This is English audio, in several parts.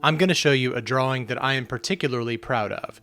I'm going to show you a drawing that I am particularly proud of.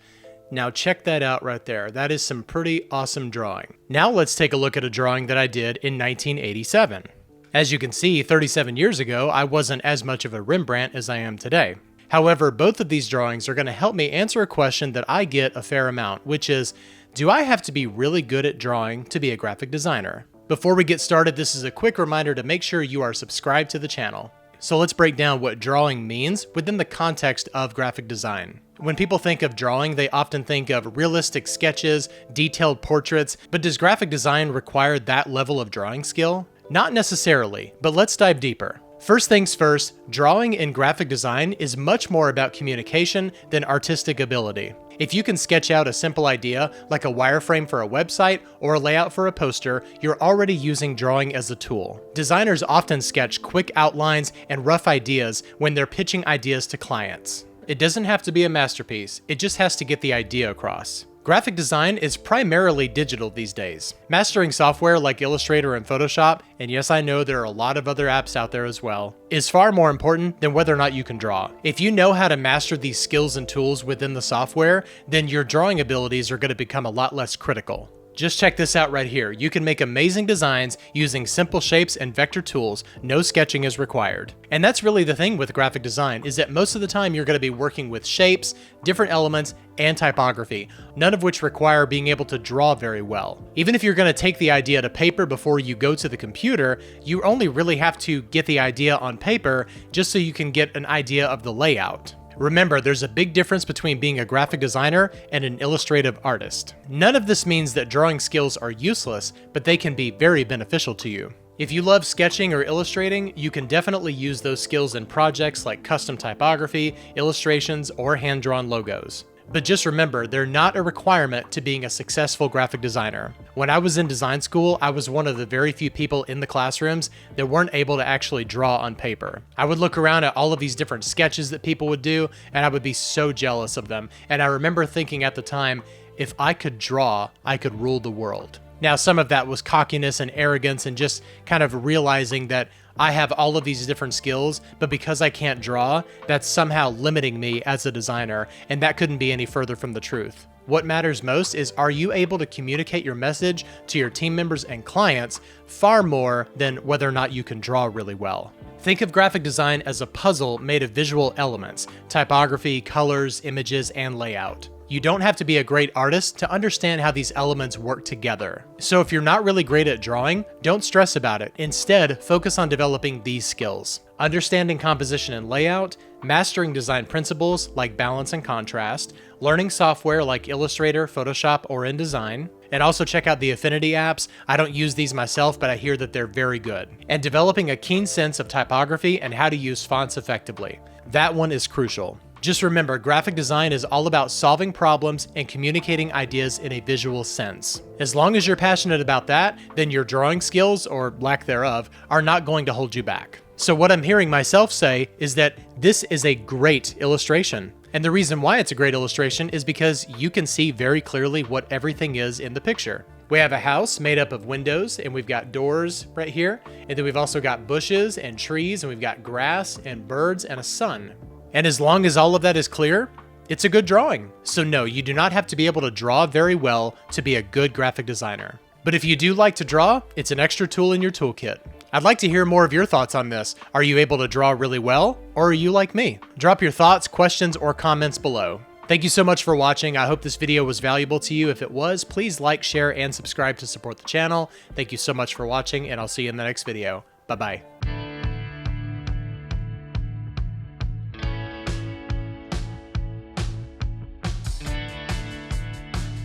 Now check that out right there. That is some pretty awesome drawing. Now let's take a look at a drawing that I did in 1987. As you can see, 37 years ago, I wasn't as much of a Rembrandt as I am today. However, both of these drawings are going to help me answer a question that I get a fair amount, which is, do I have to be really good at drawing to be a graphic designer? Before we get started, this is a quick reminder to make sure you are subscribed to the channel. So let's break down what drawing means within the context of graphic design. When people think of drawing, they often think of realistic sketches, detailed portraits, but does graphic design require that level of drawing skill? Not necessarily, but let's dive deeper. First things first, drawing in graphic design is much more about communication than artistic ability. If you can sketch out a simple idea, like a wireframe for a website or a layout for a poster, you're already using drawing as a tool. Designers often sketch quick outlines and rough ideas when they're pitching ideas to clients. It doesn't have to be a masterpiece, it just has to get the idea across. Graphic design is primarily digital these days. Mastering software like Illustrator and Photoshop, and yes, I know there are a lot of other apps out there as well, is far more important than whether or not you can draw. If you know how to master these skills and tools within the software, then your drawing abilities are going to become a lot less critical. Just check this out right here. You can make amazing designs using simple shapes and vector tools. No sketching is required. And that's really the thing with graphic design, is that most of the time you're going to be working with shapes, different elements, and typography, none of which require being able to draw very well. Even if you're going to take the idea to paper before you go to the computer, you only really have to get the idea on paper just so you can get an idea of the layout. Remember, there's a big difference between being a graphic designer and an illustrative artist. None of this means that drawing skills are useless, but they can be very beneficial to you. If you love sketching or illustrating, you can definitely use those skills in projects like custom typography, illustrations, or hand-drawn logos. But just remember, they're not a requirement to being a successful graphic designer. When I was in design school, I was one of the very few people in the classrooms that weren't able to actually draw on paper. I would look around at all of these different sketches that people would do, and I would be so jealous of them. And I remember thinking at the time, if I could draw, I could rule the world. Now, some of that was cockiness and arrogance and just kind of realizing that I have all of these different skills, but because I can't draw, that's somehow limiting me as a designer, and that couldn't be any further from the truth. What matters most is, are you able to communicate your message to your team members and clients far more than whether or not you can draw really well. Think of graphic design as a puzzle made of visual elements, typography, colors, images, and layout. You don't have to be a great artist to understand how these elements work together. So if you're not really great at drawing, don't stress about it. Instead, focus on developing these skills: understanding composition and layout, mastering design principles like balance and contrast, learning software like Illustrator, Photoshop, or InDesign, and also check out the Affinity apps. I don't use these myself, but I hear that they're very good. And developing a keen sense of typography and how to use fonts effectively. That one is crucial. Just remember, graphic design is all about solving problems and communicating ideas in a visual sense. As long as you're passionate about that, then your drawing skills, or lack thereof, are not going to hold you back. So what I'm hearing myself say is that this is a great illustration. And the reason why it's a great illustration is because you can see very clearly what everything is in the picture. We have a house made up of windows, and we've got doors right here. And then we've also got bushes and trees, and we've got grass and birds and a sun. And as long as all of that is clear, it's a good drawing. So no, you do not have to be able to draw very well to be a good graphic designer. But if you do like to draw, it's an extra tool in your toolkit. I'd like to hear more of your thoughts on this. Are you able to draw really well, or are you like me? Drop your thoughts, questions, or comments below. Thank you so much for watching. I hope this video was valuable to you. If it was, please like, share, and subscribe to support the channel. Thank you so much for watching, and I'll see you in the next video. Bye-bye.